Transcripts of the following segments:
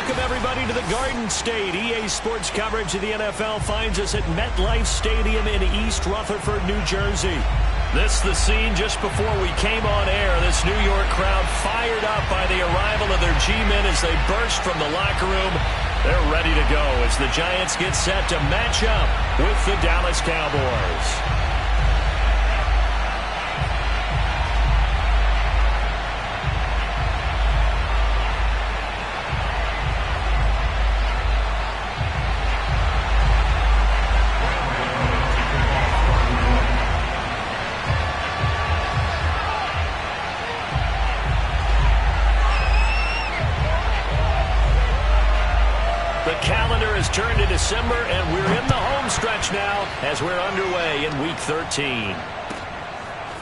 Welcome, everybody, to the Garden State. EA Sports coverage of the NFL finds us at MetLife Stadium in East Rutherford, New Jersey. This the scene just before we came on air. This New York crowd fired up by the arrival of their G-men as they burst from the locker room. They're ready to go as the Giants get set to match up with the Dallas Cowboys. Turned to December, and we're in the home stretch now as we're underway in Week 13.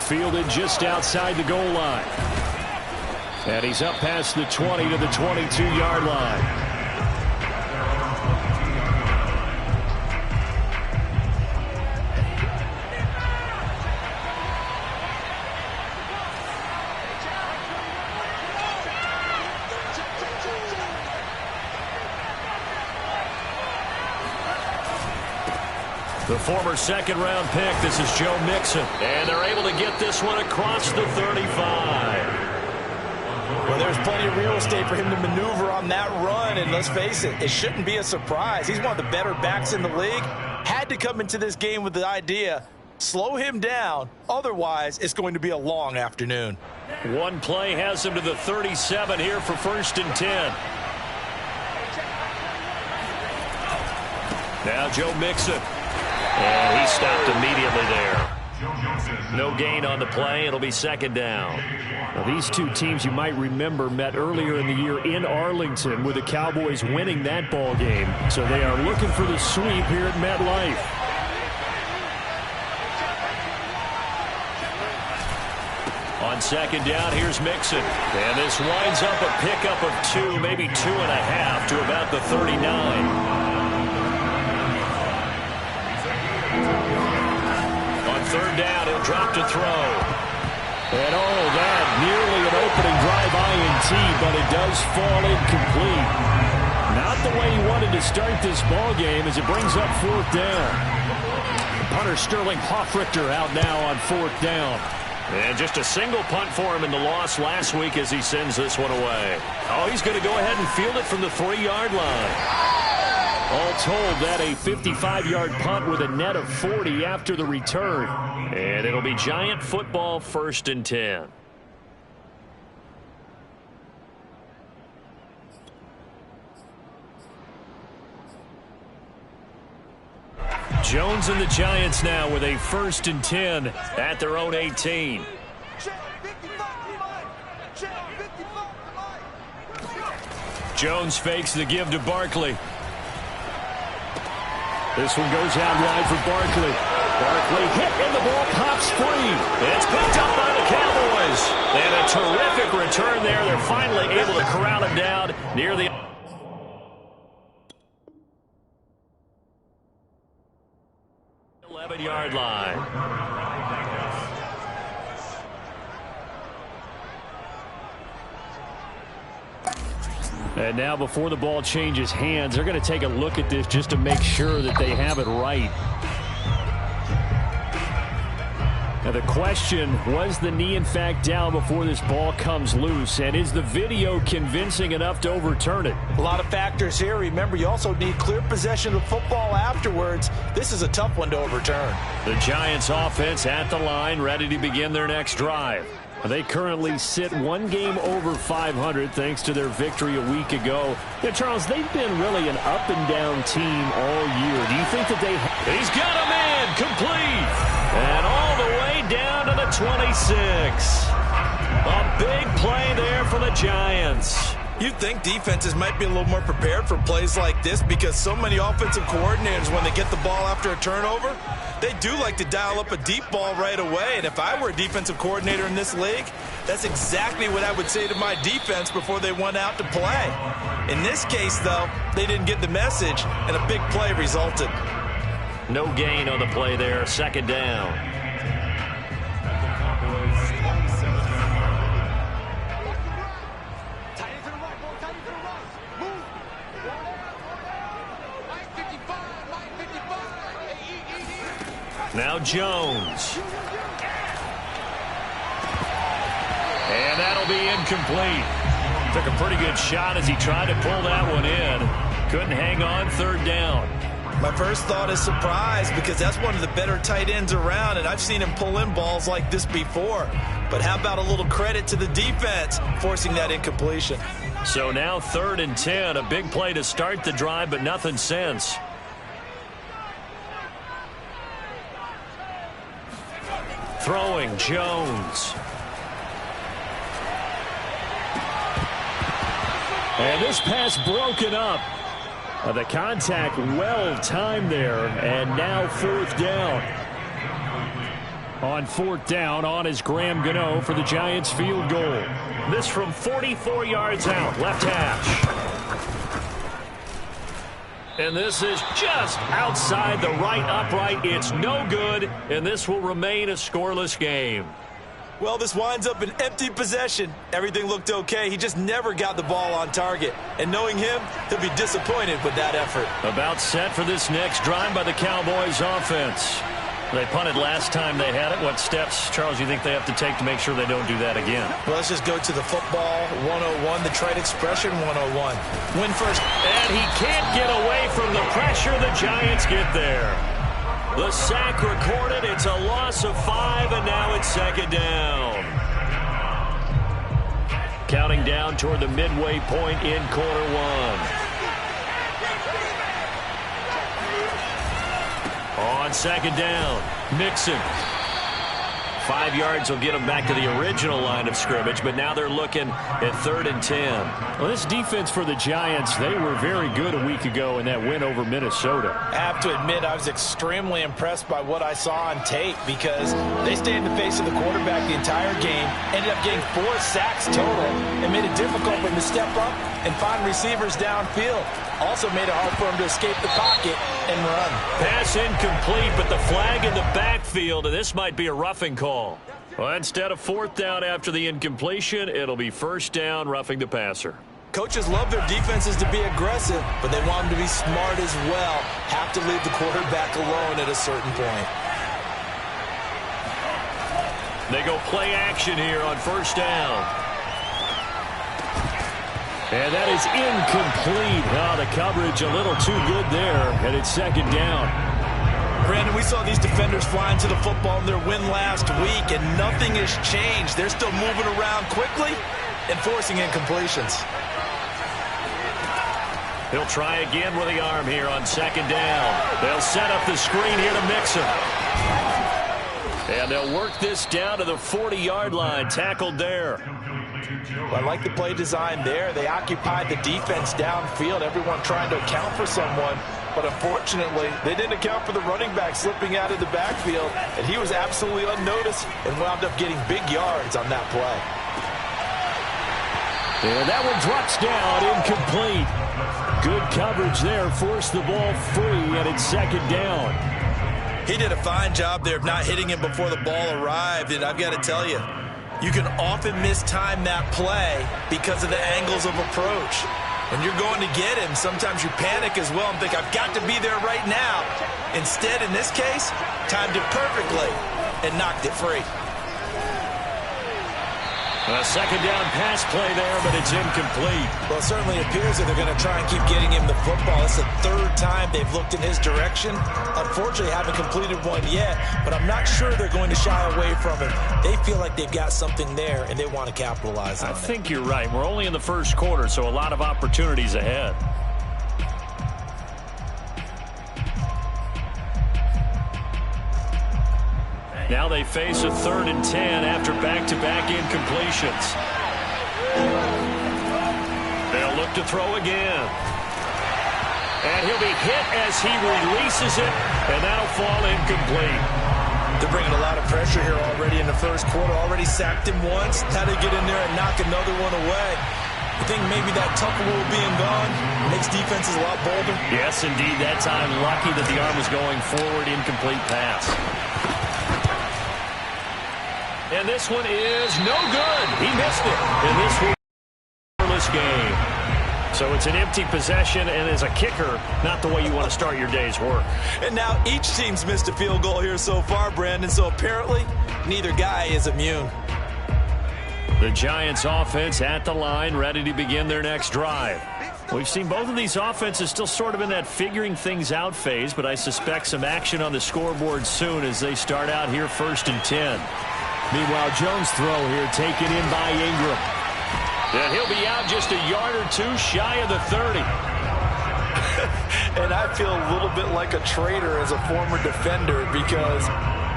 Fielded just outside the goal line. And he's up past the 20 to the 22-yard line. The former second-round pick, this is Joe Mixon. And they're able to get this one across the 35. Well, there's plenty of real estate for him to maneuver on that run, and let's face it, it shouldn't be a surprise. He's one of the better backs in the league. Had to come into this game with the idea, slow him down, otherwise it's going to be a long afternoon. One play has him to the 37 here for 1st and 10. Now Joe Mixon. And he stopped immediately there. No gain on the play. It'll be 2nd down. Now, these two teams you might remember met earlier in the year in Arlington with the Cowboys winning that ball game. So they are looking for the sweep here at MetLife. On 2nd down, here's Mixon. And this winds up a pickup of 2, maybe 2.5 to about the 39. 3rd down, he'll drop to throw. And that nearly an opening drive INT, but it does fall incomplete. Not the way he wanted to start this ball game as it brings up 4th down. Punter Sterling Hoffrichter out now on 4th down. And just a single punt for him in the loss last week as he sends this one away. Oh, he's going to go ahead and field it from the 3-yard line. All told, that a 55-yard punt with a net of 40 after the return. And it'll be Giant football 1st and 10. Jones and the Giants now with a 1st and 10 at their own 18. Jones fakes the give to Barkley. This one goes out wide for Barkley. Barkley hit and the ball pops free. It's picked up by the Cowboys. And a terrific return there. They're finally able to corral him down near the 11-yard line. And now before the ball changes hands, they're going to take a look at this just to make sure that they have it right. Now the question, was the knee in fact down before this ball comes loose? And is the video convincing enough to overturn it? A lot of factors here. Remember, you also need clear possession of football afterwards. This is a tough one to overturn. The Giants offense at the line, ready to begin their next drive. They currently sit 1 game over 500 thanks to their victory a week ago. Yeah, Charles, they've been really an up-and-down team all year. Do you think that they... He's got a man complete. And all the way down to the 26. A big play there for the Giants. You'd think defenses might be a little more prepared for plays like this because so many offensive coordinators, when they get the ball after a turnover, they do like to dial up a deep ball right away. And if I were a defensive coordinator in this league, that's exactly what I would say to my defense before they went out to play. In this case, though, they didn't get the message, and a big play resulted. No gain on the play there. 2nd down. Now Jones. And that'll be incomplete. Took a pretty good shot as he tried to pull that one in. Couldn't hang on, third down. My first thought is surprise, because that's one of the better tight ends around, and I've seen him pull in balls like this before. But how about a little credit to the defense forcing that incompletion? So now 3rd and 10, a big play to start the drive, but nothing since. Throwing, Jones. And this pass broken up. The contact well timed there, and now 4th down. On 4th down, on is Graham Gano for the Giants field goal. This from 44 yards out, left hash. And this is just outside the right upright. It's no good, and this will remain a scoreless game. Well, this winds up an empty possession. Everything looked okay. He just never got the ball on target. And knowing him, he'll be disappointed with that effort. About set for this next drive by the Cowboys offense. They punted last time they had it. What steps, Charles, you think they have to take to make sure they don't do that again? Well, let's just go to the football 101, the trade expression 101. Win first. And he can't get away from the pressure. The Giants get there. The sack recorded. It's a loss of 5, and now it's 2nd down. Counting down toward the midway point in quarter 1. On 2nd down, Mixon. 5 yards will get them back to the original line of scrimmage, but now they're looking at 3rd and 10. Well, this defense for the Giants, they were very good a week ago in that win over Minnesota. I have to admit, I was extremely impressed by what I saw on tape, because they stayed in the face of the quarterback the entire game, ended up getting 4 sacks total, and made it difficult for him to step up and find receivers downfield. Also made it hard for him to escape the pocket and run. Pass incomplete, but the flag in the backfield, and this might be a roughing call. Well, instead of 4th down after the incompletion, it'll be 1st down, roughing the passer. Coaches love their defenses to be aggressive, but they want them to be smart as well. Have to leave the quarterback alone at a certain point. They go play action here on 1st down. And that is incomplete. Oh, the coverage a little too good there, and it's 2nd down. Brandon, we saw these defenders flying to the football in their win last week, and nothing has changed. They're still moving around quickly and forcing incompletions. He'll try again with the arm here on 2nd down. They'll set up the screen here to Mixon. And they'll work this down to the 40-yard line, tackled there. Well, I like the play design there. They occupied the defense downfield, everyone trying to account for someone. But unfortunately, they didn't account for the running back slipping out of the backfield, and he was absolutely unnoticed and wound up getting big yards on that play. And that one drops down, incomplete. Good coverage there, forced the ball free, and it's 2nd down. He did a fine job there of not hitting him before the ball arrived, and I've got to tell you, you can often mistime that play because of the angles of approach. When you're going to get him, sometimes you panic as well and think, I've got to be there right now. Instead, in this case, timed it perfectly and knocked it free. A 2nd down pass play there, but it's incomplete. Well, it certainly appears that they're going to try and keep getting him the football. It's the 3rd time they've looked in his direction. Unfortunately, haven't completed one yet, but I'm not sure they're going to shy away from him. They feel like they've got something there, and they want to capitalize on it. I think you're right. We're only in the 1st quarter, so a lot of opportunities ahead. Now they face a 3rd and 10 after back-to-back incompletions. They'll look to throw again. And he'll be hit as he releases it, and that'll fall incomplete. They're bringing a lot of pressure here already in the 1st quarter. Already sacked him once. Now they get in there and knock another one away. I think maybe that Tucker Rule being gone makes defenses a lot bolder. Yes, indeed. That time, lucky that the arm was going forward, incomplete pass. And this one is no good. He missed it. And this will be a scoreless game. So it's an empty possession, and as a kicker, not the way you want to start your day's work. And now each team's missed a field goal here so far, Brandon, so apparently neither guy is immune. The Giants offense at the line, ready to begin their next drive. We've seen both of these offenses still sort of in that figuring things out phase, but I suspect some action on the scoreboard soon as they start out here 1st and 10. Meanwhile, Jones' throw here taken in by Ingram. And he'll be out just a yard or two shy of the 30. And I feel a little bit like a traitor as a former defender because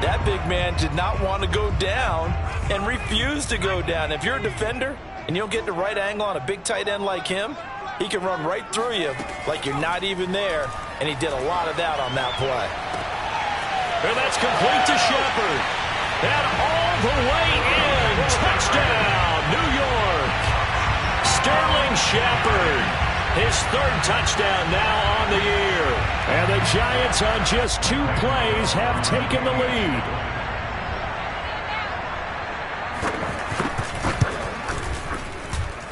that big man did not want to go down and refused to go down. If you're a defender and you don't get the right angle on a big tight end like him, he can run right through you like you're not even there, and he did a lot of that on that play. And that's complete to Shepard. And all the way in. Touchdown, New York. Sterling Shepard. His 3rd touchdown now on the year. And the Giants on just 2 plays have taken the lead.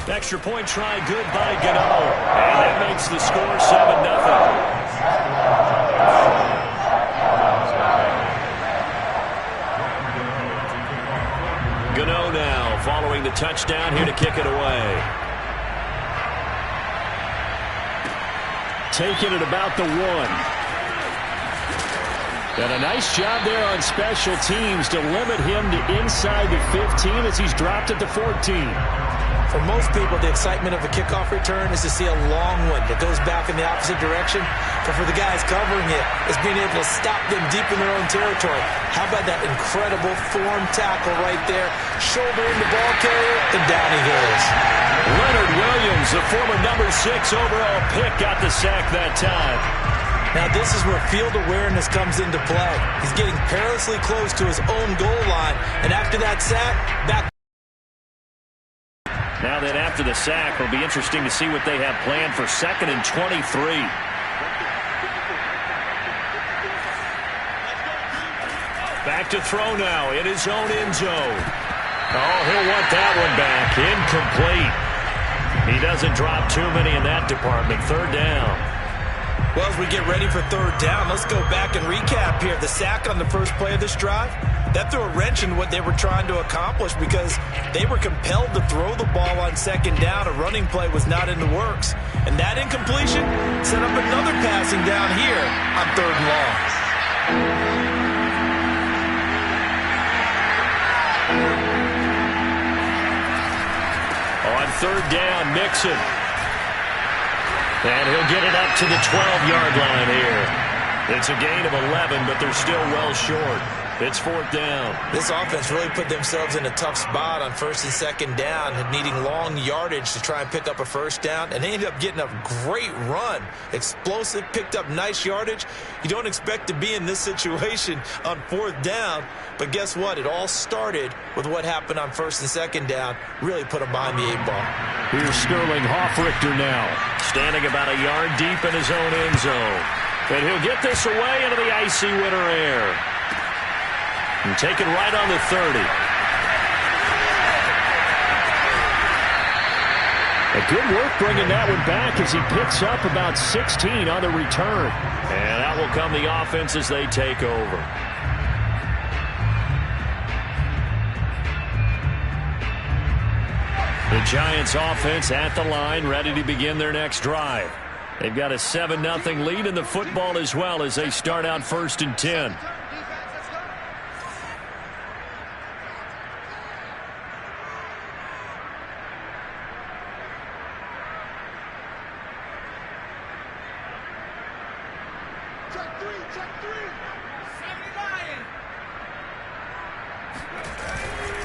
Extra point try good by Gano. And that makes the score 7-0. Gano now following the touchdown here to kick it away. Taking it about the 1. And a nice job there on special teams to limit him to inside the 15 as he's dropped at the 14. For most people, the excitement of a kickoff return is to see a long one that goes back in the opposite direction. But for the guys covering it, it's being able to stop them deep in their own territory. How about that incredible form tackle right there? Shoulder in the ball carrier, and down he goes. Leonard Williams, the former number 6 overall pick, got the sack that time. Now this is where field awareness comes into play. He's getting perilously close to his own goal line, and after that sack, back. Now that after the sack, it'll be interesting to see what they have planned for 2nd and 23. Back to throw now in his own end zone. Oh, he'll want that one back. Incomplete. He doesn't drop too many in that department. 3rd down. Well, as we get ready for 3rd down, let's go back and recap here. The sack on the first play of this drive, that threw a wrench in what they were trying to accomplish because they were compelled to throw the ball on 2nd down. A running play was not in the works. And that incompletion set up another passing down here on 3rd and long. On 3rd down, Mixon. And he'll get it up to the 12-yard line here. It's a gain of 11, but they're still well short. It's 4th down. This offense really put themselves in a tough spot on 1st and 2nd down, needing long yardage to try and pick up a 1st down, and they ended up getting a great run. Explosive, picked up nice yardage. You don't expect to be in this situation on 4th down, but guess what? It all started with what happened on 1st and 2nd down. Really put them behind the 8 ball. Here's Sterling Hoffrichter now. Standing about a yard deep in his own end zone. And he'll get this away into the icy winter air. And take it right on the 30. A good work bringing that one back as he picks up about 16 on the return. And that will come the offense as they take over. The Giants offense at the line, ready to begin their next drive. They've got a 7-0 lead in the football as well as they start out 1st and 10.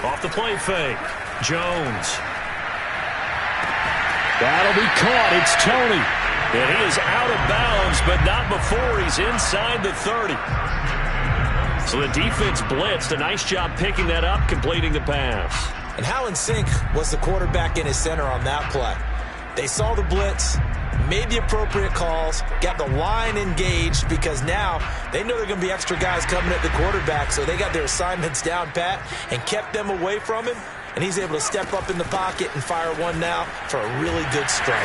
Off the play fake. Jones. That'll be caught. It's Tony. And he is out of bounds, but not before he's inside the 30. So the defense blitzed. A nice job picking that up, completing the pass. And how in sync was the quarterback in his center on that play? They saw the blitz, made the appropriate calls, got the line engaged because now they know they're going to be extra guys coming at the quarterback, so they got their assignments down pat and kept them away from him, and he's able to step up in the pocket and fire one now for a really good strike.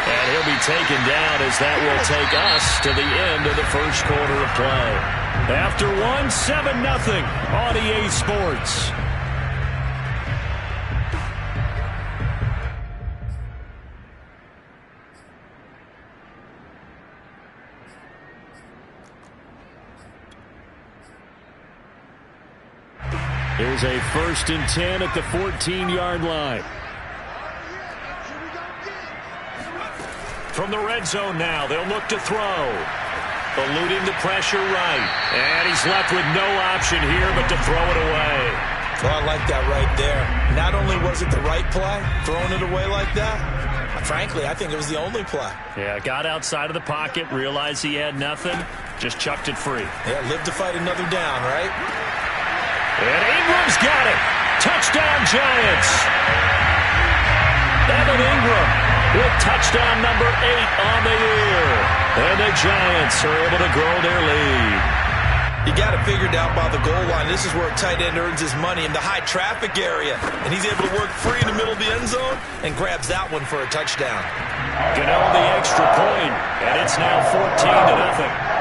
And he'll be taken down as that will take us to the end of the first quarter of play. After 7-0 on EA Sports. Here's a 1st and 10 at the 14-yard line. From the red zone now, they'll look to throw. Eluding the pressure right. And he's left with no option here but to throw it away. Well, I like that right there. Not only was it the right play, throwing it away like that, frankly, I think it was the only play. Yeah, got outside of the pocket, realized he had nothing, just chucked it free. Yeah, live to fight another down, right? And Ingram's got it. Touchdown, Giants. Evan Ingram with touchdown number 8 on the year. And the Giants are able to grow their lead. You got it figured out by the goal line. This is where a tight end earns his money, in the high traffic area. And he's able to work free in the middle of the end zone and grabs that one for a touchdown. Gano the extra point, and it's now 14-0.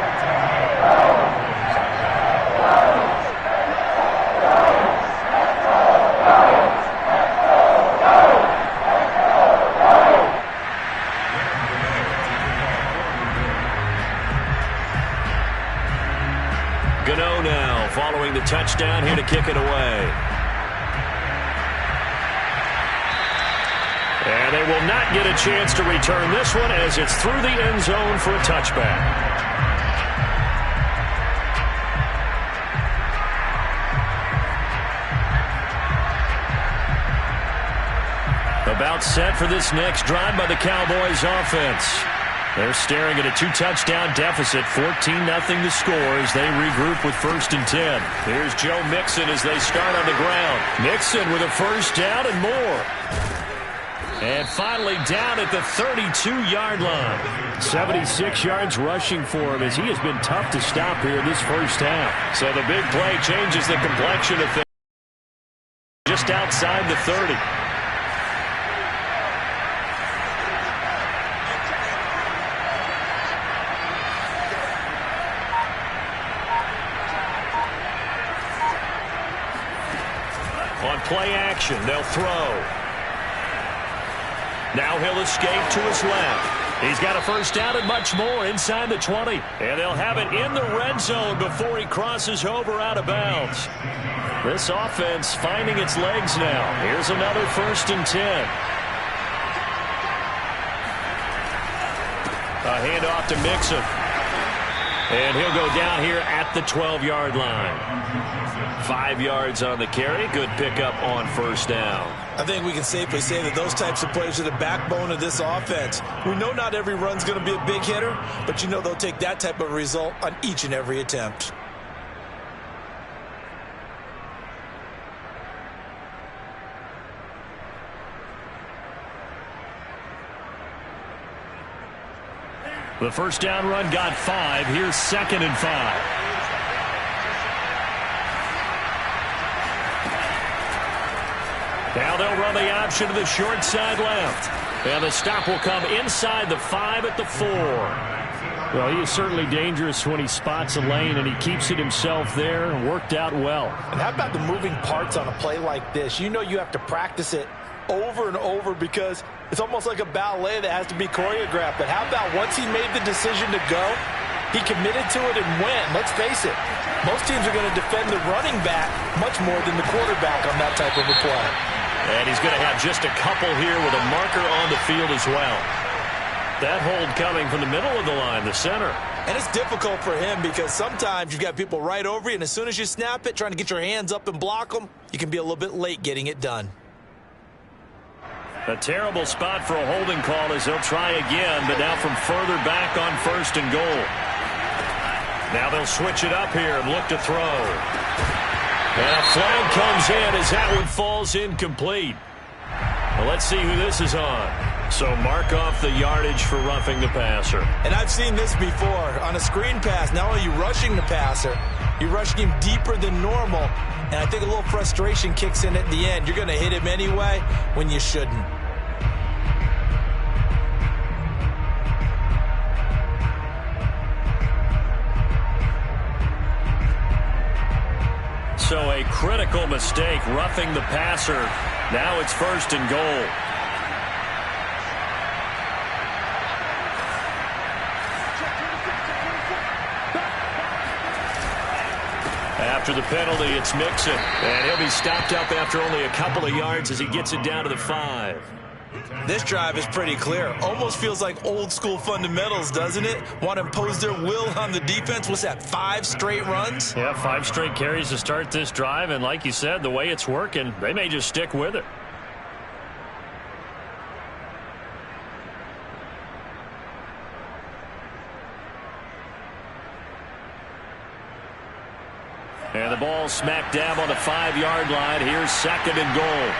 Gano now following the touchdown here to kick it away. And they will not get a chance to return this one as it's through the end zone for a touchback. About set for this next drive by the Cowboys offense. They're staring at a 2-touchdown deficit, 14-0 the score as they regroup with 1st and 10. Here's Joe Mixon as they start on the ground. Mixon with a first down and more. And finally down at the 32-yard line. 76 yards rushing for him as he has been tough to stop here this first half. So the big play changes the complexion of things just outside the 30. On play action, they'll throw. Now he'll escape to his left. He's got a first down and much more inside the 20. And they'll have it in the red zone before he crosses over out of bounds. This offense finding its legs now. Here's another 1st and 10. A handoff to Mixon. And he'll go down here at the 12-yard line. 5 yards on the carry. Good pickup on first down. I think we can safely say that those types of plays are the backbone of this offense. We know not every run's going to be a big hitter, but you know they'll take that type of result on each and every attempt. The first down run got 5. Here's 2nd and 5. Now they'll run the option to the short side left. And the stop will come inside the 5 at the 4. Well, he is certainly dangerous when he spots a lane, and he keeps it himself there and worked out well. And how about the moving parts on a play like this? You know you have to practice it over and over because it's almost like a ballet that has to be choreographed. But how about once he made the decision to go, he committed to it and went. Let's face it, most teams are going to defend the running back much more than the quarterback on that type of a play. And he's going to have just a couple here with a marker on the field as well. That hold coming from the middle of the line, the center. And it's difficult for him because sometimes you've got people right over you, and as soon as you snap it, trying to get your hands up and block them, you can be a little bit late getting it done. A terrible spot for a holding call as they'll try again, but now from further back on 1st and goal. Now they'll switch it up here and look to throw. And a flag comes in as that one falls incomplete. Well, let's see who this is on. So mark off the yardage for roughing the passer. And I've seen this before. On a screen pass, not only are you rushing the passer, you're rushing him deeper than normal. And I think a little frustration kicks in at the end. You're going to hit him anyway when you shouldn't. critical mistake, roughing the passer. Now it's 1st and goal. After the penalty, it's Mixon. And he'll be stopped up after only a couple of yards as he gets it down to the 5. This drive is pretty clear. Almost feels like old school fundamentals, doesn't it? Want to impose their will on the defense. What's that, 5 straight runs? Yeah, 5 straight carries to start this drive. And like you said, the way it's working, they may just stick with it. And the ball smack dab on the 5-yard line. Here's 2nd and goal.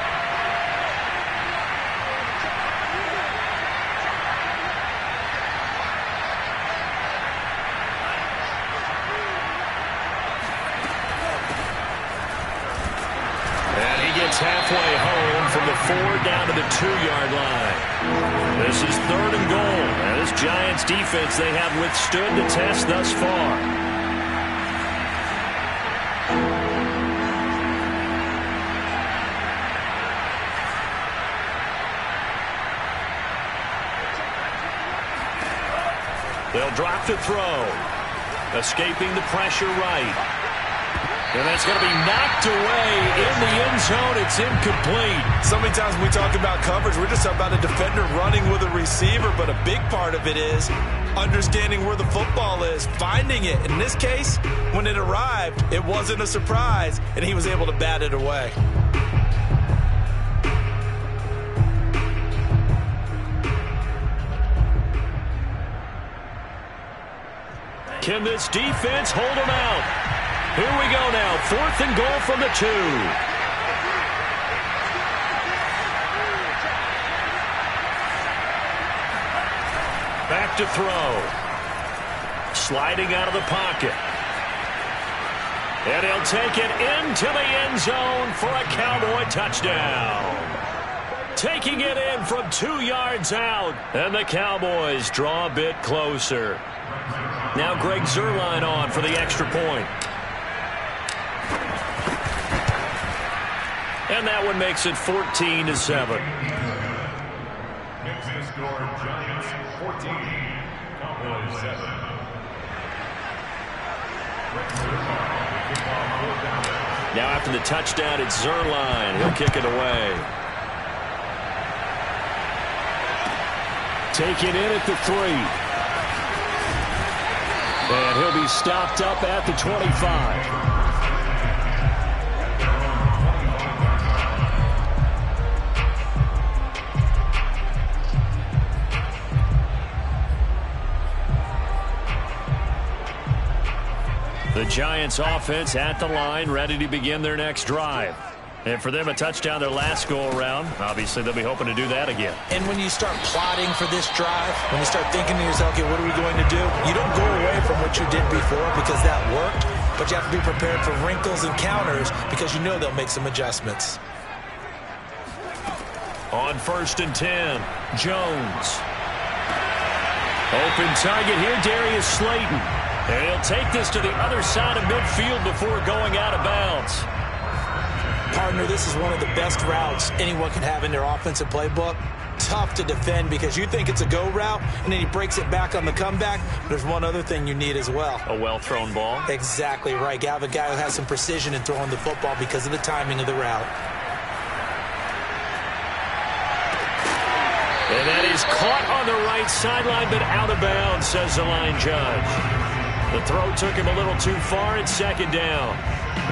And he gets halfway home from the 4 down to the 2-yard line. This is 3rd and goal. And this Giants defense, they have withstood the test thus far. They'll drop to throw. Escaping the pressure right. And that's going to be knocked away in the end zone. It's incomplete. So many times when we talk about coverage, we're just talking about a defender running with a receiver, but a big part of it is understanding where the football is, finding it. In this case, when it arrived, it wasn't a surprise, and he was able to bat it away. Can this defense hold them out? Here we go now. 4th and goal from the 2. Back to throw. Sliding out of the pocket. And he'll take it into the end zone for a Cowboy touchdown. Taking it in from 2 yards out. And the Cowboys draw a bit closer. Now Greg Zuerlein on for the extra point. And that one makes it 14-7. Mixon scored Giants 14, Cowboys 7. Now after the touchdown, it's Zuerlein. He'll kick it away. Taken in at the 3. And he'll be stopped up at the 25. The Giants offense at the line, ready to begin their next drive. And for them, a touchdown their last go-around. Obviously, they'll be hoping to do that again. And when you start plotting for this drive, when you start thinking to yourself, okay, what are we going to do? You don't go away from what you did before because that worked, but you have to be prepared for wrinkles and counters because you know they'll make some adjustments. On 1st and 10, Jones. Open target here, Darius Slayton. And he'll take this to the other side of midfield before going out of bounds. Partner, this is one of the best routes anyone can have in their offensive playbook. Tough to defend because you think it's a go route, and then he breaks it back on the comeback. There's one other thing you need as well. A well-thrown ball. Exactly right. You have a guy who has some precision in throwing the football because of the timing of the route. And that is caught on the right sideline, but out of bounds, says the line judge. The throw took him a little too far. It's 2nd down.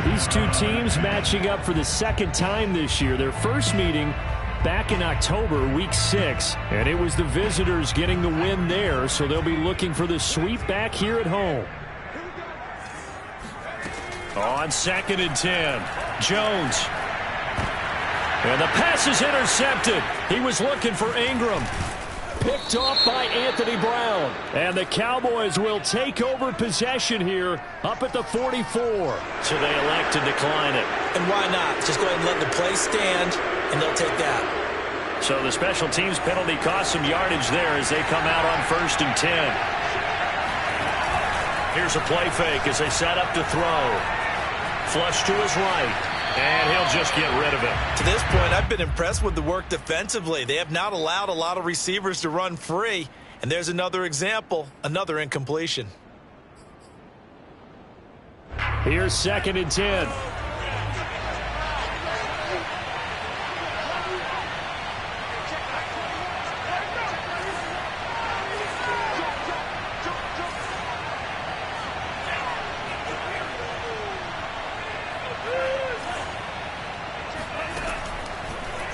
These two teams matching up for the 2nd time this year. Their first meeting back in October, week 6. And it was the visitors getting the win there, so they'll be looking for the sweep back here at home. On 2nd and 10, Jones. And the pass is intercepted. He was looking for Ingram. Picked off by Anthony Brown. And the Cowboys will take over possession here up at the 44. So they elect to decline it. And why not? Just go ahead and let the play stand, and they'll take that. So the special teams penalty cost some yardage there as they come out on 1st and 10. Here's a play fake as they set up to throw. Flush to his right. And he'll just get rid of it. To this point, I've been impressed with the work defensively. They have not allowed a lot of receivers to run free. And there's another example, another incompletion. Here's 2nd and 10.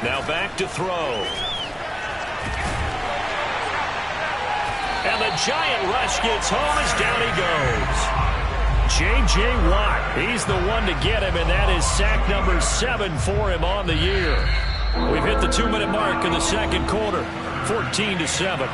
Now back to throw. And the giant rush gets home as down he goes. J.J. Watt, he's the one to get him, and that is sack number 7 for him on the year. We've hit the 2-minute mark in the second quarter, 14-7.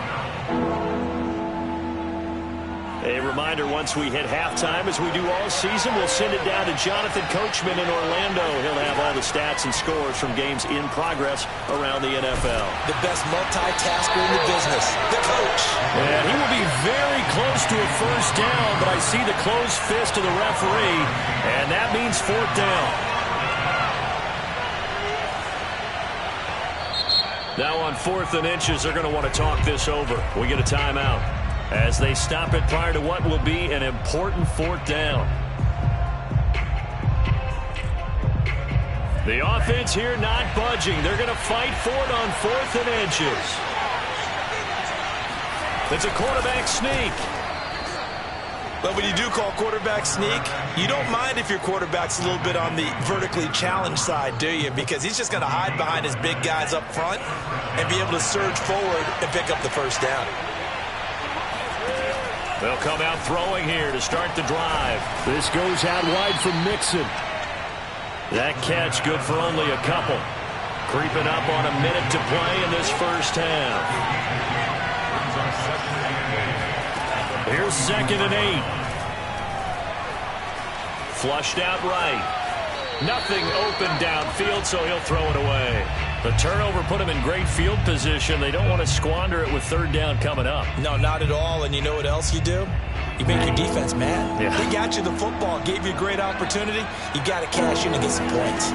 A reminder, once we hit halftime, as we do all season, we'll send it down to Jonathan Coachman in Orlando. He'll have all the stats and scores from games in progress around the NFL. The best multitasker in the business, the coach. And he will be very close to a first down, but I see the closed fist of the referee, and that means 4th down. Now on 4th and inches, they're going to want to talk this over. We get a timeout as they stop it prior to what will be an important 4th down. The offense here not budging. They're going to fight for it on 4th and inches. It's a quarterback sneak. But when you do call quarterback sneak, you don't mind if your quarterback's a little bit on the vertically challenged side, do you? Because he's just going to hide behind his big guys up front and be able to surge forward and pick up the first down. They'll come out throwing here to start the drive. This goes out wide from Mixon. That catch good for only a couple. Creeping up on a minute to play in this first half. Here's 2nd and 8. Flushed out right. Nothing open downfield, so he'll throw it away. The turnover put him in great field position. They don't want to squander it with 3rd down coming up. No, not at all. And you know what else you do? You make your defense mad. Yeah. They got you the football, gave you a great opportunity. You got to cash in and get some points.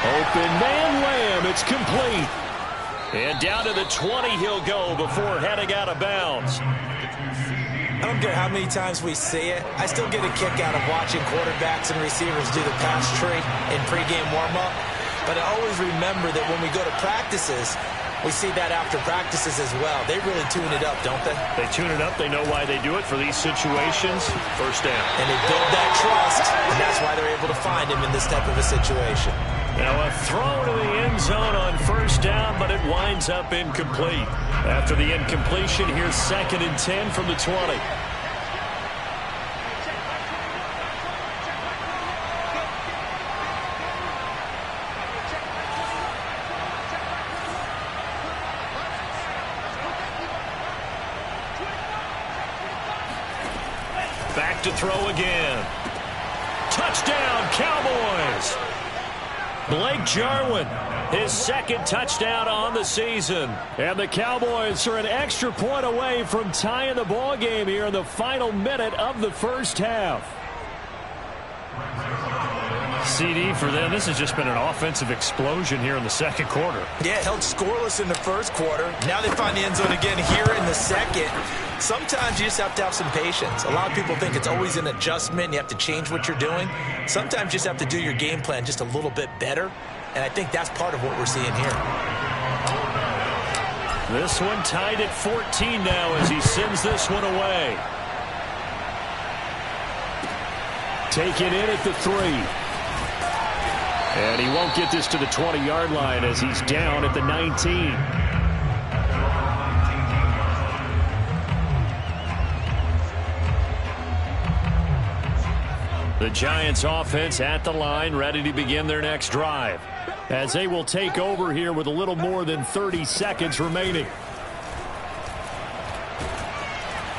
Open man Lamb. It's complete. And down to the 20 he'll go before heading out of bounds. I don't care how many times we see it. I still get a kick out of watching quarterbacks and receivers do the pass tree in pregame warm-up. But I always remember that when we go to practices, we see that after practices as well. They really tune it up, don't they? They tune it up. They know why they do it for these situations. First down. And they build that trust, and that's why they're able to find him in this type of a situation. Now a throw to the end zone on first down, but it winds up incomplete. After the incompletion, here's 2nd and 10 from the 20. Back to throw again. Touchdown, Cowboys! Blake Jarwin, his 2nd touchdown on the season. And the Cowboys are an extra point away from tying the ball game here in the final minute of the first half. CD for them. This has just been an offensive explosion here in the second quarter. Yeah, held scoreless in the first quarter. Now they find the end zone again here in the second. Sometimes you just have to have some patience. A lot of people think it's always an adjustment. You have to change what you're doing. Sometimes you just have to do your game plan just a little bit better. And I think that's part of what we're seeing here. This one tied at 14 now as he sends this one away. Taken in at the 3. And he won't get this to the 20-yard line as he's down at the 19. The Giants offense at the line, ready to begin their next drive, as they will take over here with a little more than 30 seconds remaining.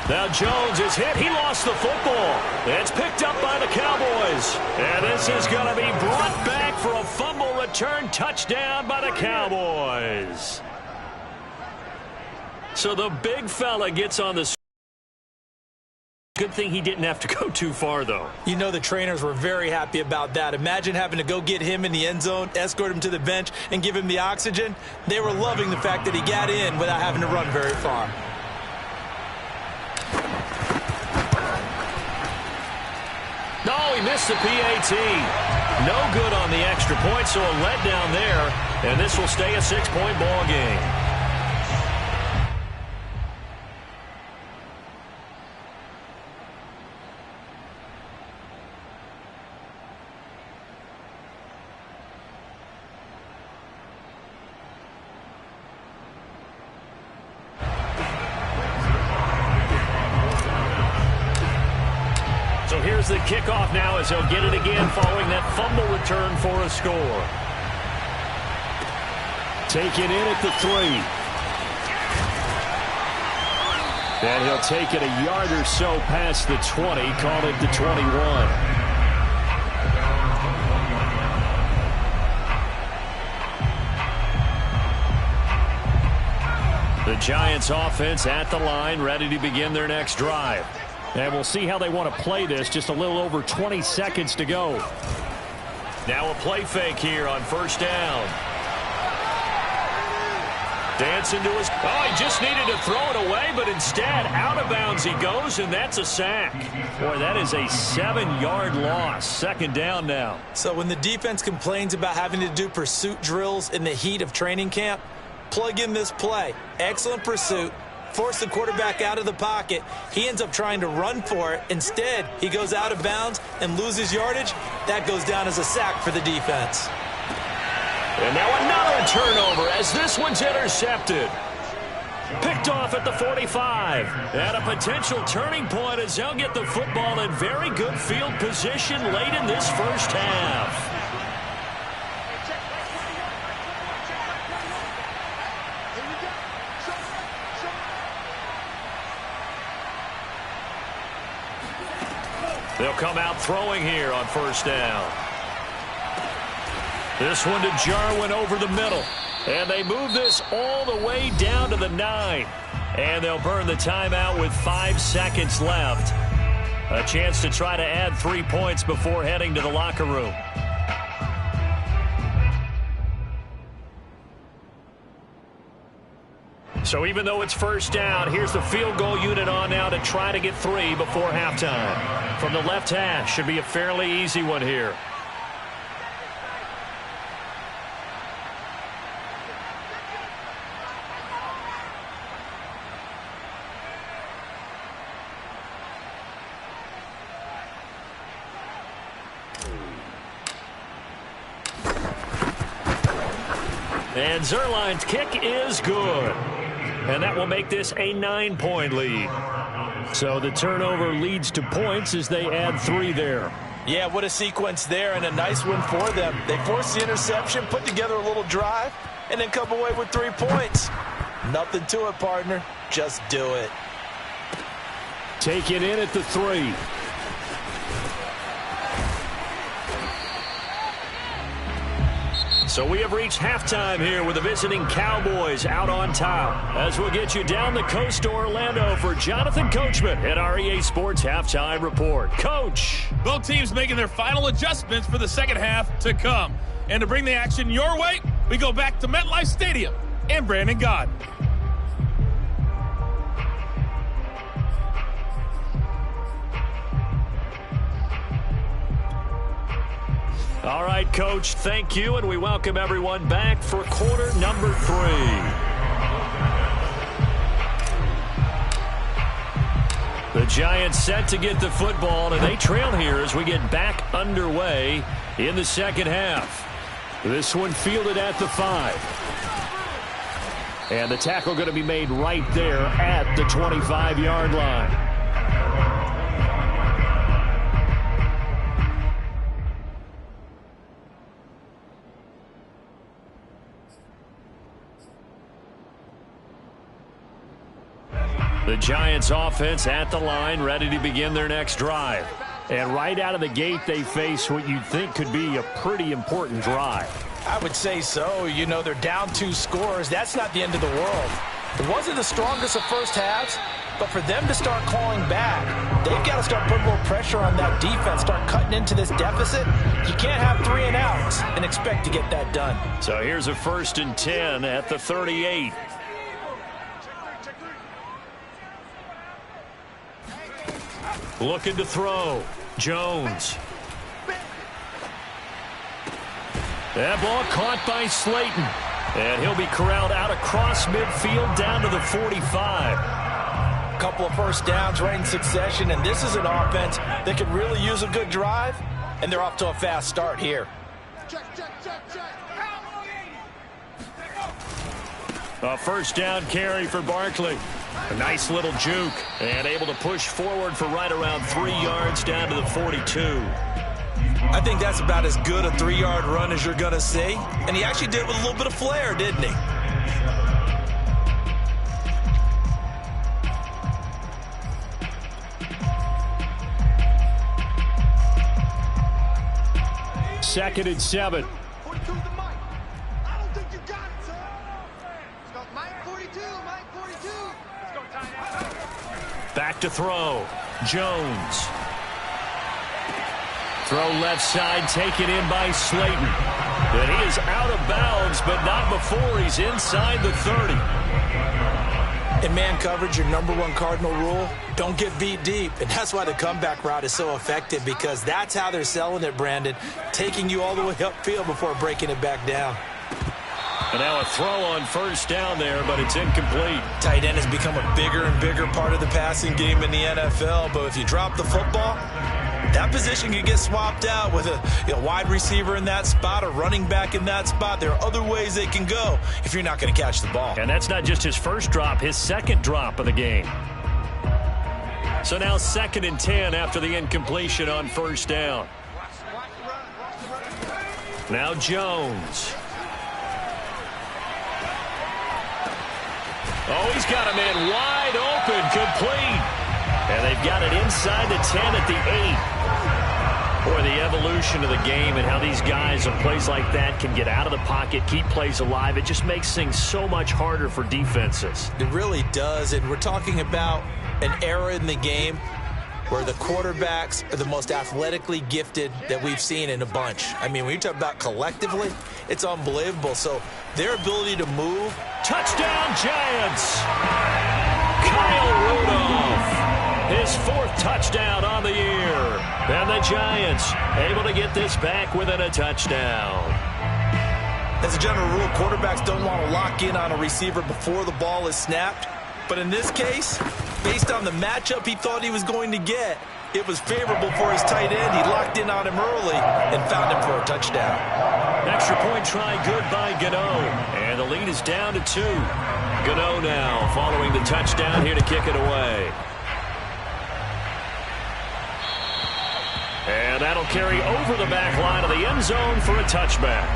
Now Jones is hit. He lost the football. It's picked up by the Cowboys. And this is going to be brought back for a fumble return touchdown by the Cowboys. So the big fella gets on the Good thing he didn't have to go too far, though. You know the trainers were very happy about that. Imagine having to go get him in the end zone, escort him to the bench, and give him the oxygen. They were loving the fact that he got in without having to run very far. No, he missed the PAT. No good on the extra point, so a letdown there, and this will stay a 6-point ball game. So here's the kickoff now as he'll get it again following that fumble return for a score. Take it in at the 3. And he'll take it a yard or so past the 20, call it the 21. The Giants offense at the line, ready to begin their next drive. And we'll see how they want to play this. Just a little over 20 seconds to go. Now a play fake here on first down. Dancing to his... Oh, he just needed to throw it away, but instead, out of bounds he goes, and that's a sack. Boy, that is a 7-yard loss. Second down now. So when the defense complains about having to do pursuit drills in the heat of training camp, plug in this play. Excellent pursuit. Force the quarterback out of the pocket. He ends up trying to run for it. Instead, he goes out of bounds and loses yardage. That goes down as a sack for the defense. And now another turnover as this one's intercepted. Picked off at the 45. And a potential turning point as they'll get the football in very good field position late in this first half. They'll come out throwing here on first down. This one to Jarwin over the middle. And they move this all the way down to the 9. And they'll burn the timeout with 5 seconds left. A chance to try to add 3 points before heading to the locker room. So even though it's first down, here's the field goal unit on now to try to get 3 before halftime. From the left hash, should be a fairly easy one here. And Zerline's kick is good. And that will make this a 9-point lead. So the turnover leads to points as they add 3 there. Yeah, what a sequence there and a nice one for them. They forced the interception, put together a little drive, and then come away with 3 points. Nothing to it, partner. Just do it. Take it in at the 3. So we have reached halftime here with the visiting Cowboys out on top. As we'll get you down the coast to Orlando for Jonathan Coachman at our EA Sports Halftime Report. Coach. Both teams making their final adjustments for the second half to come. And to bring the action your way, we go back to MetLife Stadium and Brandon Gott. All right, Coach, thank you, and we welcome everyone back for quarter number 3. The Giants set to get the football, and they trail here as we get back underway in the second half. This one fielded at the 5. And the tackle going to be made right there at the 25-yard line. The Giants offense at the line, ready to begin their next drive. And right out of the gate, they face what you'd think could be a pretty important drive. I would say so. You know, they're down 2 scores. That's not the end of the world. It wasn't the strongest of first halves, but for them to start calling back, they've got to start putting more pressure on that defense, start cutting into this deficit. You can't have 3 and outs and expect to get that done. So here's a 1st and 10 at the 38. Looking to throw. Jones. That ball caught by Slayton. And he'll be corralled out across midfield down to the 45. A couple of first downs right in succession, and this is an offense that could really use a good drive, and they're off to a fast start here. A 1st down carry for Barkley. A nice little juke, and able to push forward for right around 3 yards down to the 42. I think that's about as good a 3-yard run as you're going to see. And he actually did it with a little bit of flair, didn't he? Second and 7. Back to throw. Jones. Throw left side, taken in by Slayton. And he is out of bounds, but not before he's inside the 30. In man coverage, your #1 cardinal rule, don't get beat deep. And that's why the comeback route is so effective, because that's how they're selling it, Brandon. Taking you all the way upfield before breaking it back down. And now a throw on 1st down there, but it's incomplete. Tight end has become a bigger and bigger part of the passing game in the NFL. But if you drop the football, that position can get swapped out with a wide receiver in that spot, a running back in that spot. There are other ways they can go if you're not going to catch the ball. And that's not just his first drop, his second drop of the game. So now 2nd and 10 after the incompletion on 1st down. Now Jones. Oh, he's got him in wide open, complete. And they've got it inside the 10 at the 8. Boy, the evolution of the game and how these guys on plays like that can get out of the pocket, keep plays alive. It just makes things so much harder for defenses. It really does, and we're talking about an era in the game where the quarterbacks are the most athletically gifted that we've seen in a bunch. I mean, when you talk about collectively, it's unbelievable. So their ability to move. Touchdown, Giants! Kyle Rudolph, his 4th touchdown on the year. And the Giants able to get this back within a touchdown. As a general rule, quarterbacks don't want to lock in on a receiver before the ball is snapped. But in this case, based on the matchup he thought he was going to get, it was favorable for his tight end. He locked in on him early and found him for a touchdown. Extra point try good by Gano. And the lead is down to 2. Gano now following the touchdown here to kick it away. And that'll carry over the back line of the end zone for a touchback.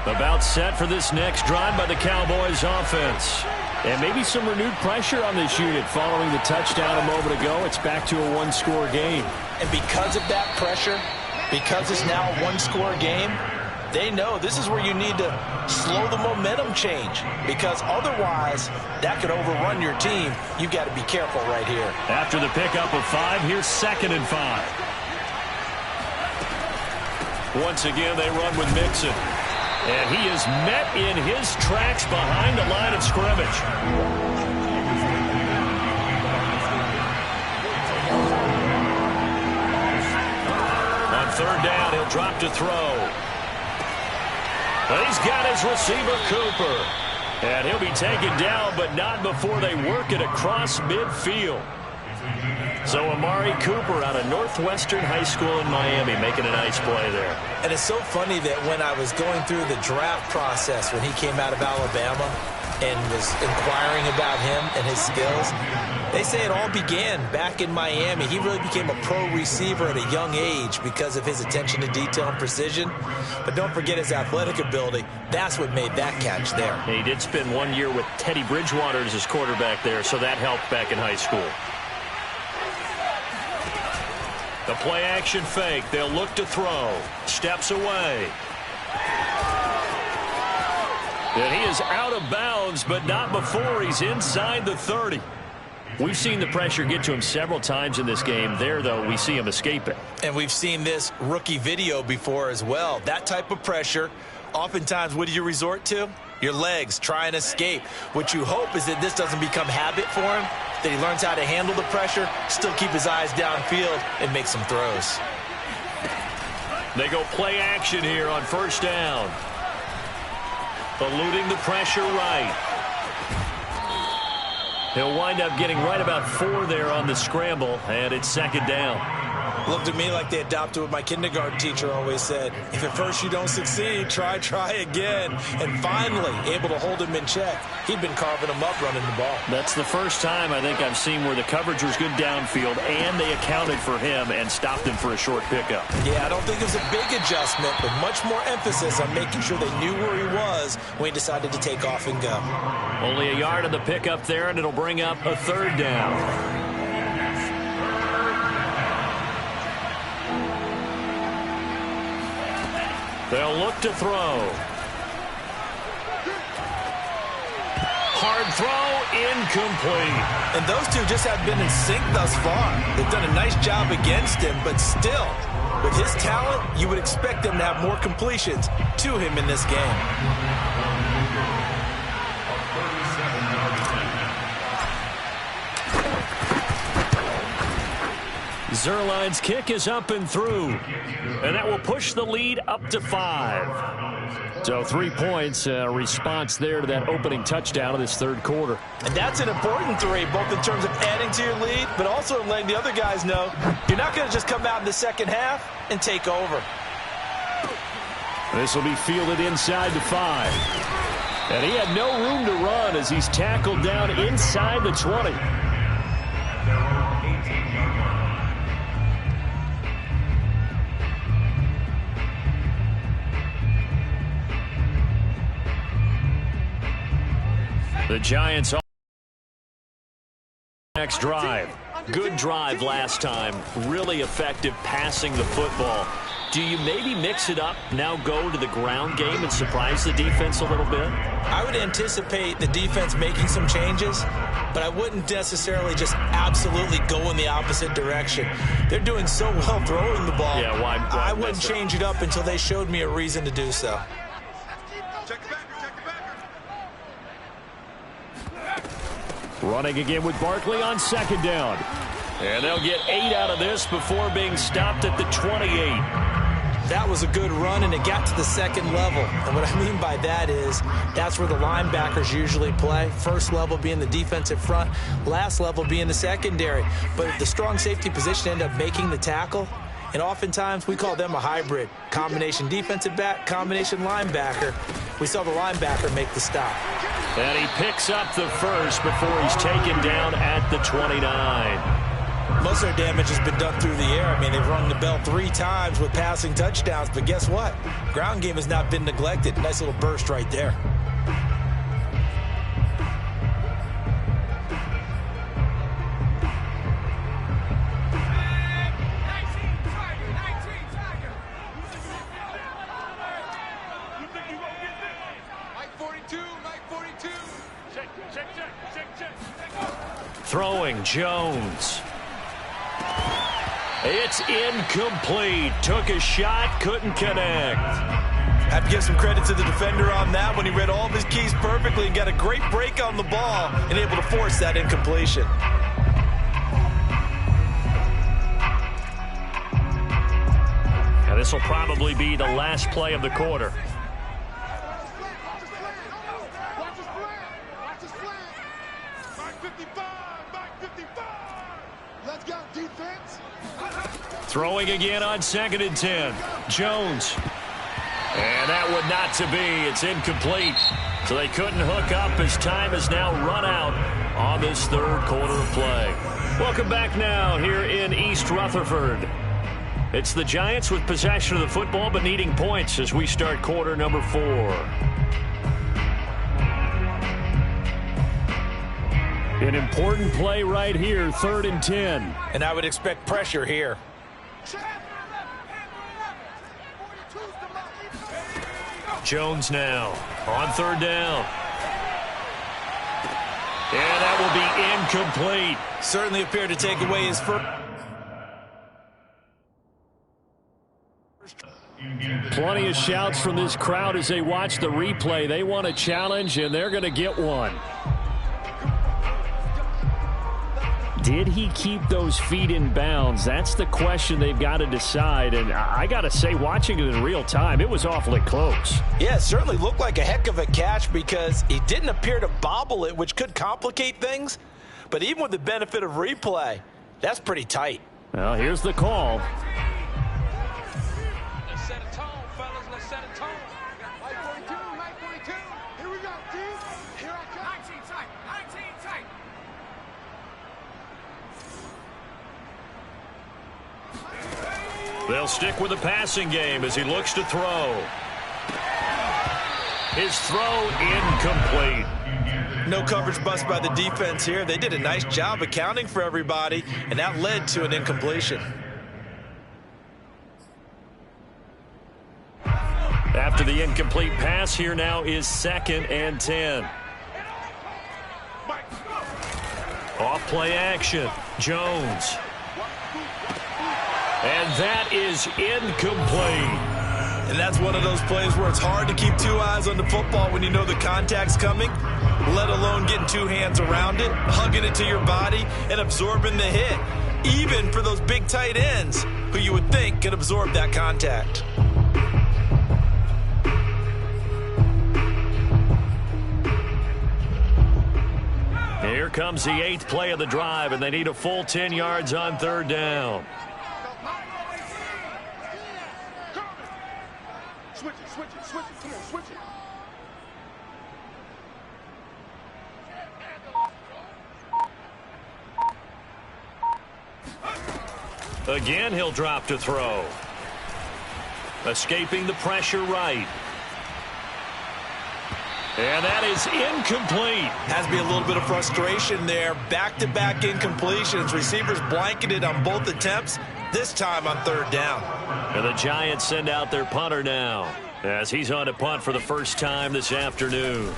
About set for this next drive by the Cowboys offense. And maybe some renewed pressure on this unit following the touchdown a moment ago. It's back to a 1-score game. And because of that pressure, because it's now a 1-score game, they know this is where you need to slow the momentum change, because otherwise that could overrun your team. You've got to be careful right here. After the pickup of 5, here's 2nd and 5. Once again, they run with Mixon. And he is met in his tracks behind the line of scrimmage. On 3rd down, he'll drop to throw. But he's got his receiver, Cooper. And he'll be taken down, but not before they work it across midfield. So Amari Cooper out of Northwestern High School in Miami making a nice play there. And it's so funny that when I was going through the draft process when he came out of Alabama and was inquiring about him and his skills, they say it all began back in Miami. He really became a pro receiver at a young age because of his attention to detail and precision. But don't forget his athletic ability. That's what made that catch there. And he did spend 1 year with Teddy Bridgewater as his quarterback there, so that helped back in high school. The play-action fake. They'll look to throw. Steps away. And he is out of bounds, but not before he's inside the 30. We've seen the pressure get to him several times in this game. There, though, we see him escape it. And we've seen this rookie video before as well. That type of pressure, oftentimes, what do you resort to? Your legs, try and escape. What you hope is that this doesn't become habit for him, that he learns how to handle the pressure, still keep his eyes downfield, and make some throws. They go play action here on first down. Eluding the pressure right. He'll wind up getting right about 4 there on the scramble, and it's second down. Looked to me like they adopted what my kindergarten teacher always said. If at first you don't succeed, try again. And finally, able to hold him in check. He'd been carving him up running the ball. That's the first time I think I've seen where the coverage was good downfield, and they accounted for him and stopped him for a short pickup. Yeah, I don't think it was a big adjustment, but much more emphasis on making sure they knew where he was when he decided to take off and go. Only a yard on the pickup there, and it'll bring up a third down. They'll look to throw. Hard throw, incomplete. And those two just have been in sync thus far. They've done a nice job against him, but still, with his talent, you would expect them to have more completions to him in this game. Zerline's kick is up and through, and that will push the lead up to 5. So 3 points, response there to that opening touchdown of this third quarter. And that's an important 3, both in terms of adding to your lead, but also letting the other guys know you're not going to just come out in the second half and take over. This will be fielded inside the 5. And he had no room to run as he's tackled down inside the 20. The Giants on the next drive. Good drive last time. Really effective passing the football. Do you maybe mix it up, now go to the ground game and surprise the defense a little bit? I would anticipate the defense making some changes, but I wouldn't necessarily just absolutely go in the opposite direction. They're doing so well throwing the ball. Yeah, why I wouldn't change it up until they showed me a reason to do so. Running again with Barkley on second down. And they'll get 8 out of this before being stopped at the 28. That was a good run, and it got to the second level. And what I mean by that is that's where the linebackers usually play. First level being the defensive front, last level being the secondary. But the strong safety position ended up making the tackle. And oftentimes we call them a hybrid. Combination defensive back, combination linebacker. We saw the linebacker make the stop. And he picks up the first before he's taken down at the 29. Most of their damage has been done through the air. I mean, they've rung the bell 3 times with passing touchdowns. But guess what? Ground game has not been neglected. Nice little burst right there. Throwing Jones. It's incomplete. Took a shot, couldn't connect. Have to give some credit to the defender on that when he read all of his keys perfectly and got a great break on the ball and able to force that incompletion. Now this will probably be the last play of the quarter. Throwing again on 2nd and 10. Jones. And that would not to be. It's incomplete. So they couldn't hook up as time has now run out on this third quarter of play. Welcome back now here in East Rutherford. It's the Giants with possession of the football but needing points as we start quarter number 4. An important play right here, 3rd and 10. And I would expect pressure here. Jones now on third down. And that will be incomplete. Certainly appeared to take away his first. Plenty of shouts from this crowd as they watch the replay. They want a challenge, and they're going to get one. Did he keep those feet in bounds? That's the question they've got to decide. And I got to say, watching it in real time, it was awfully close. Yeah, it certainly looked like a heck of a catch because he didn't appear to bobble it, which could complicate things. But even with the benefit of replay, that's pretty tight. Well, here's the call. Let's set a tone, fellas. Let's set a tone. Mike 42, Mike 42. Here we go, D. Here I come. 19 tight, 19 tight. They'll stick with the passing game as he looks to throw. His throw incomplete. No coverage bust by the defense here. They did a nice job accounting for everybody, and that led to an incompletion. After the incomplete pass, here now is 2nd and 10. Off play action. Jones. And that is incomplete. And that's one of those plays where it's hard to keep two eyes on the football when you know the contact's coming, let alone getting two hands around it, hugging it to your body, and absorbing the hit, even for those big tight ends who you would think could absorb that contact. Here comes the 8th play of the drive, and they need a full 10 yards on third down. Switch it, switch it, switch it. Come on, switch it. Again, he'll drop to throw. Escaping the pressure right. And that is incomplete. Has to be a little bit of frustration there. Back-to-back incompletions. Receivers blanketed on both attempts, this time on third down. And the Giants send out their punter now as he's on to punt for the first time this afternoon.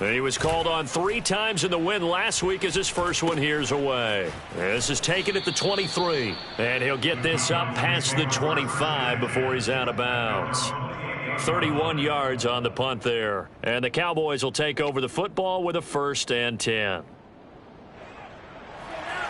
And he was called on 3 times in the win last week as his first one here's away. This is taken at the 23. And he'll get this up past the 25 before he's out of bounds. 31 yards on the punt there. And the Cowboys will take over the football with a 1st and 10.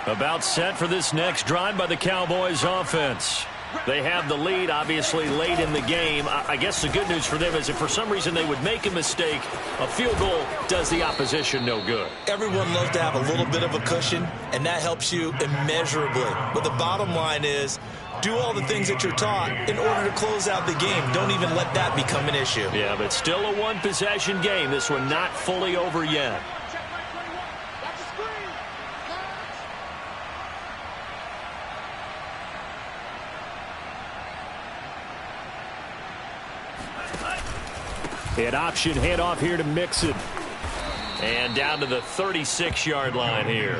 About set for this next drive by the Cowboys offense. They have the lead, obviously, late in the game. I guess the good news for them is if for some reason they would make a mistake, a field goal does the opposition no good. Everyone loves to have a little bit of a cushion, and that helps you immeasurably. But the bottom line is, do all the things that you're taught in order to close out the game. Don't even let that become an issue. Yeah, but still a one-possession game. This one not fully over yet. An option handoff here to Mixon. And down to the 36-yard line here.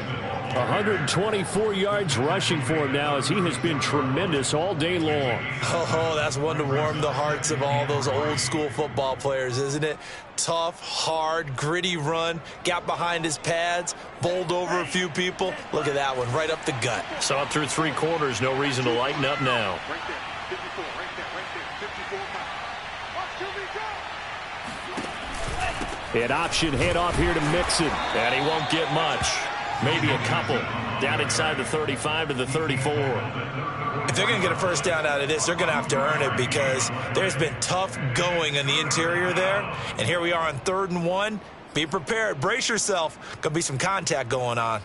124 yards rushing for him now as he has been tremendous all day long. Oh, that's one to warm the hearts of all those old-school football players, isn't it? Tough, hard, gritty run, got behind his pads, bowled over a few people. Look at that one, right up the gut. Saw it through 3 quarters, no reason to lighten up now. Right there, 54, right there, 54 pounds. An option handoff here to Mixon. And he won't get much. Maybe a couple. Down inside the 35 to the 34. If they're going to get a first down out of this, they're going to have to earn it because there's been tough going in the interior there. And here we are on 3rd and 1. Be prepared. Brace yourself. Going to be some contact going on.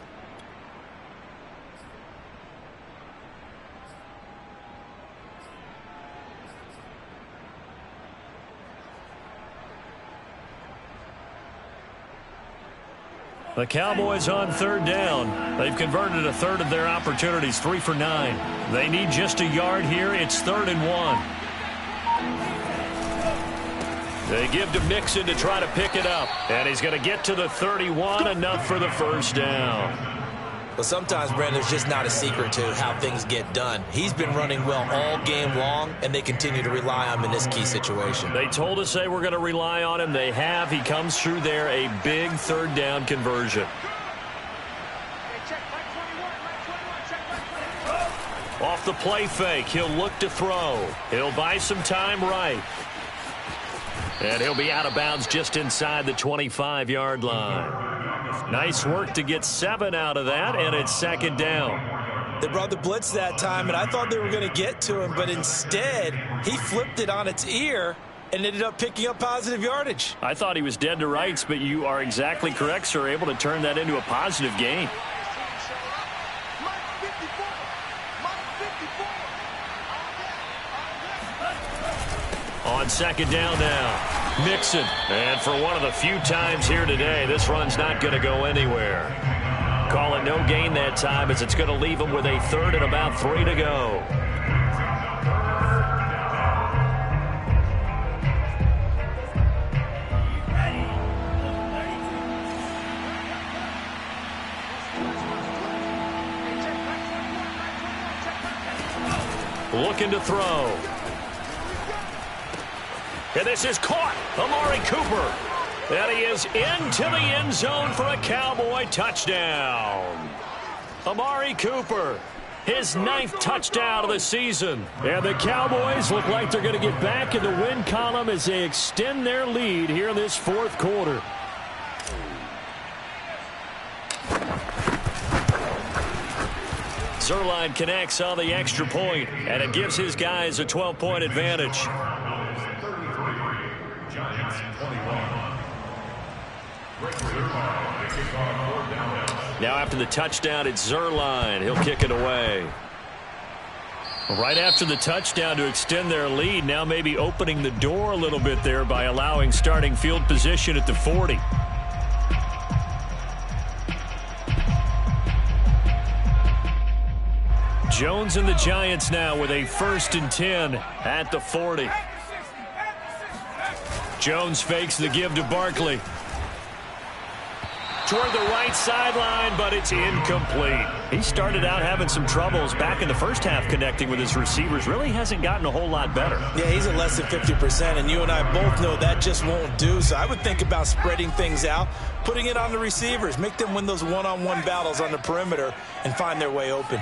The Cowboys on 3rd down. They've converted a third of their opportunities, 3 for 9. They need just a yard here. It's 3rd and 1. They give to Mixon to try to pick it up. And he's going to get to the 31, enough for the first down. Well, sometimes, Brandon, there's just not a secret to how things get done. He's been running well all game long, and they continue to rely on him in this key situation. They told us they were going to rely on him. They have. He comes through there, a big third down conversion. Off the play fake, he'll look to throw. He'll buy some time right. And he'll be out of bounds just inside the 25-yard line. Nice work to get 7 out of that, and it's second down. They brought the blitz that time, and I thought they were going to get to him, but instead, he flipped it on its ear and ended up picking up positive yardage. I thought he was dead to rights, but you are exactly correct, sir, able to turn that into a positive gain. On second down now, Mixon. And for one of the few times here today, this run's not going to go anywhere. Call it no gain that time, as it's going to leave him with a third and about 3 to go. Looking to throw. And this is caught. Amari Cooper. And he is into the end zone for a Cowboy touchdown. Amari Cooper, his 9th touchdown of the season. And the Cowboys look like they're going to get back in the win column as they extend their lead here in this 4th quarter. Zerline connects on the extra point, and it gives his guys a 12-point advantage. Now after the touchdown, it's Zerline. He'll kick it away. Right after the touchdown to extend their lead, now maybe opening the door a little bit there by allowing starting field position at the 40. Jones and the Giants now with a 1st and 10 at the 40. Jones fakes the give to Barkley. Toward the right sideline, but it's incomplete. He started out having some troubles back in the first half connecting with his receivers. Really hasn't gotten a whole lot better. Yeah, he's at less than 50%, and you and I both know that just won't do. So I would think about spreading things out, putting it on the receivers, make them win those one-on-one battles on the perimeter and find their way open.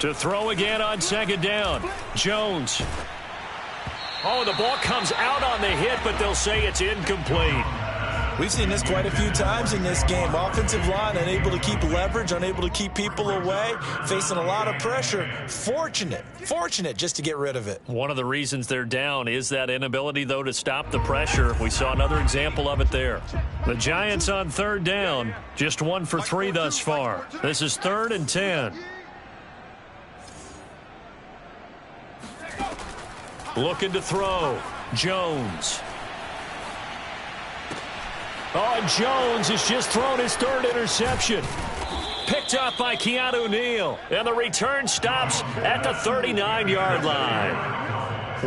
To throw again on second down. Jones. Oh, the ball comes out on the hit, but they'll say it's incomplete. We've seen this quite a few times in this game. Offensive line unable to keep leverage, unable to keep people away, facing a lot of pressure. Fortunate just to get rid of it. One of the reasons they're down is that inability, though, to stop the pressure. We saw another example of it there. The Giants on third down, just 1 for 3 thus far. This is 3rd and 10. Looking to throw. Jones. Oh, and Jones has just thrown his 3rd interception. Picked up by Keanu Neal. And the return stops at the 39-yard line.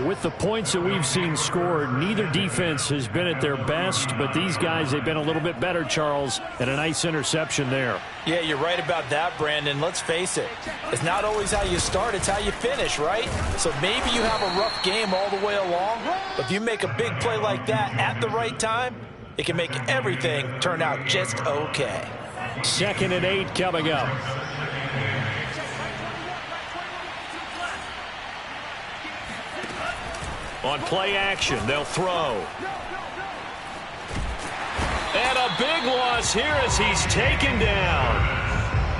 With the points that we've seen scored, neither defense has been at their best, but these guys, they've been a little bit better, Charles, and a nice interception there. Yeah, you're right about that, Brandon. Let's face it. It's not always how you start, it's how you finish, right? So maybe you have a rough game all the way along, but if you make a big play like that at the right time, it can make everything turn out just okay. 2nd and 8 coming up. On play action, they'll throw. And a big loss here as he's taken down.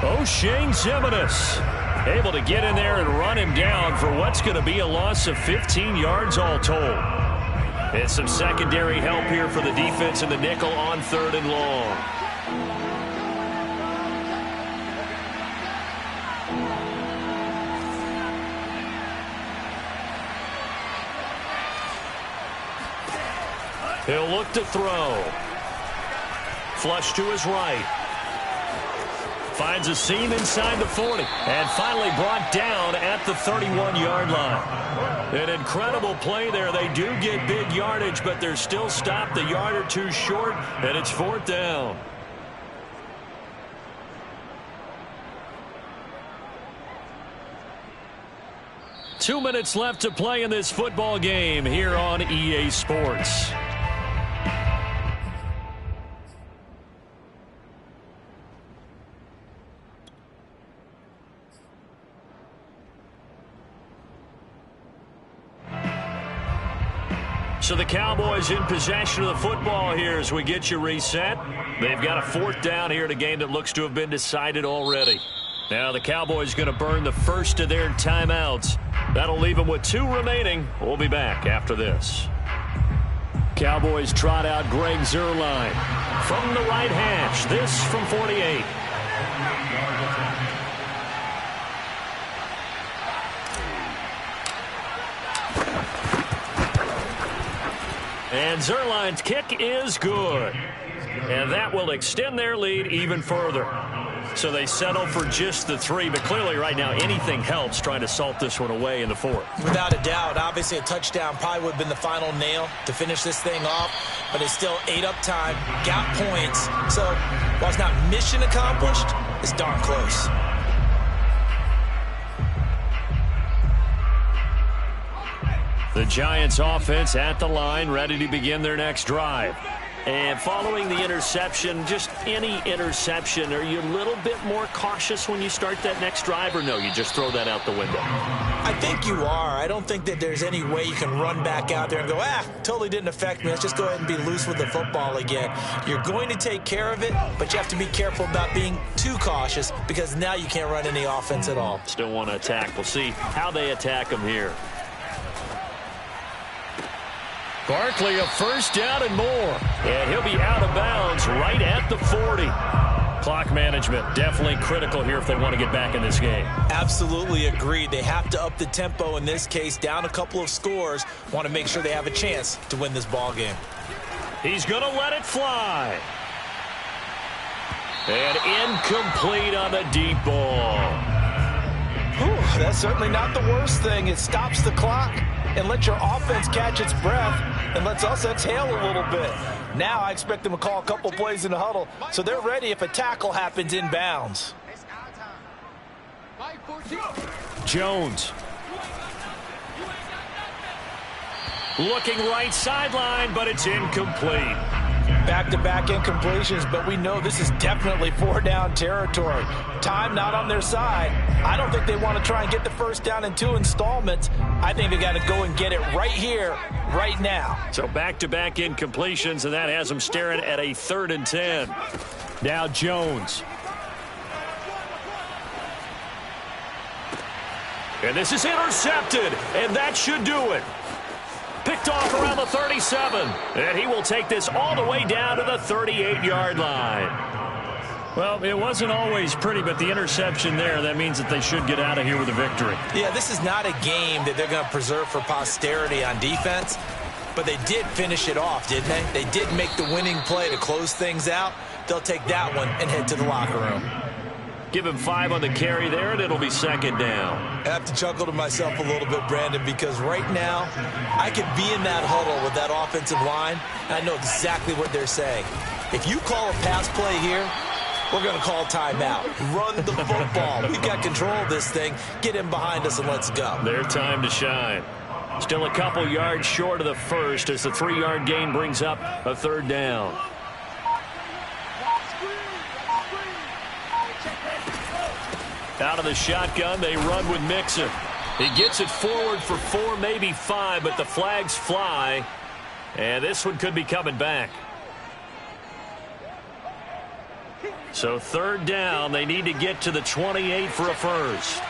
O'Shane Ximines able to get in there and run him down for what's going to be a loss of 15 yards all told. And some secondary help here for the defense in the nickel on 3rd and long. He'll look to throw. Flush to his right. finds a seam inside the 40. And finally brought down at the 31-yard line. An incredible play there. They do get big yardage, but they're still stopped a yard or two short, and it's 4th down. Two minutes left to play in this football game here on EA Sports. So the Cowboys in possession of the football here as we get you reset. They've got a 4th down here in a game that looks to have been decided already. Now the Cowboys going to burn the first of their timeouts. That'll leave them with 2 remaining. We'll be back after this. Cowboys trot out Greg Zuerlein from the right hash. This from 48. And Zuerlein's kick is good. And that will extend their lead even further. So they settle for just the 3, but clearly right now anything helps trying to salt this one away in the 4th. Without a doubt, obviously a touchdown probably would have been the final nail to finish this thing off, but it's still ate up time, got points. So while it's not mission accomplished, it's darn close. The Giants offense at the line, ready to begin their next drive. And following the interception, just any interception, are you a little bit more cautious when you start that next drive, or no, you just throw that out the window? I think you are. I don't think that there's any way you can run back out there and go, totally didn't affect me. Let's just go ahead and be loose with the football again. You're going to take care of it, but you have to be careful about being too cautious because now you can't run any offense at all. Still want to attack. We'll see how they attack them here. Barkley, a 1st down and more. And he'll be out of bounds right at the 40. Clock management definitely critical here if they want to get back in this game. Absolutely agreed. They have to up the tempo in this case, down a couple of scores. Want to make sure they have a chance to win this ball game. He's going to let it fly. And incomplete on the deep ball. Whew, that's certainly not the worst thing. It stops the clock and lets your offense catch its breath and lets us exhale a little bit. Now I expect them to call a couple plays in the huddle so they're ready if a tackle happens in bounds. Jones. Looking right sideline, but it's incomplete. Back-to-back incompletions, but we know this is definitely 4-down territory. Time not on their side. I don't think they want to try and get the 1st down in 2 installments. I think they got to go and get it right here, right now. So back-to-back incompletions, and that has them staring at a 3rd and 10. Now Jones. And this is intercepted, and that should do it. Picked off around the 37, and he will take this all the way down to the 38-yard line. Well, it wasn't always pretty, but the interception there, that means that they should get out of here with a victory. Yeah, this is not a game that they're going to preserve for posterity on defense, but they did finish it off, didn't they? They did make the winning play to close things out. They'll take that one and head to the locker room. Give him 5 on the carry there, and it'll be 2nd down. I have to chuckle to myself a little bit, Brandon, because right now I could be in that huddle with that offensive line, and I know exactly what they're saying. If you call a pass play here, we're going to call timeout. Run the football. We've got control of this thing. Get in behind us and let's go. Their time to shine. Still a couple yards short of the 1st as the 3-yard gain brings up a 3rd down. Out of the shotgun, they run with Mixon. He gets it forward for 4, maybe 5, but the flags fly. And this one could be coming back. So 3rd down, they need to get to the 28 for a 1st.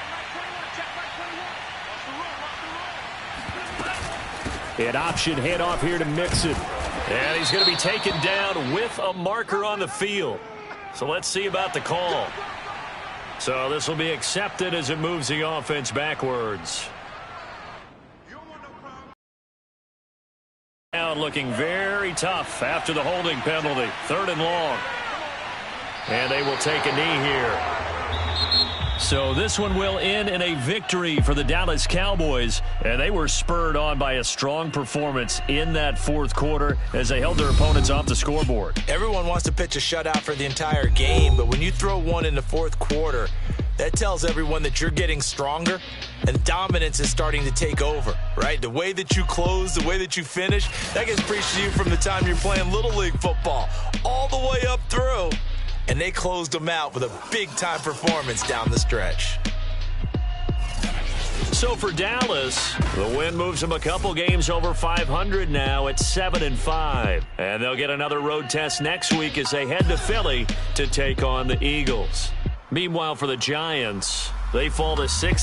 An option handoff here to Mixon. And he's going to be taken down with a marker on the field. So let's see about the call. So this will be accepted as it moves the offense backwards. Now looking very tough after the holding penalty. 3rd and long. And they will take a knee here. So this one will end in a victory for the Dallas Cowboys. And they were spurred on by a strong performance in that fourth quarter as they held their opponents off the scoreboard. Everyone wants to pitch a shutout for the entire game, but when you throw one in the fourth quarter, that tells everyone that you're getting stronger and dominance is starting to take over, right? The way that you close, the way that you finish, that gets preached to you from the time you're playing Little League football all the way up through. And they closed them out with a big-time performance down the stretch. So for Dallas, the win moves them a couple games over 500 now at 7-5. And they'll get another road test next week as they head to Philly to take on the Eagles. Meanwhile, for the Giants, they fall to 6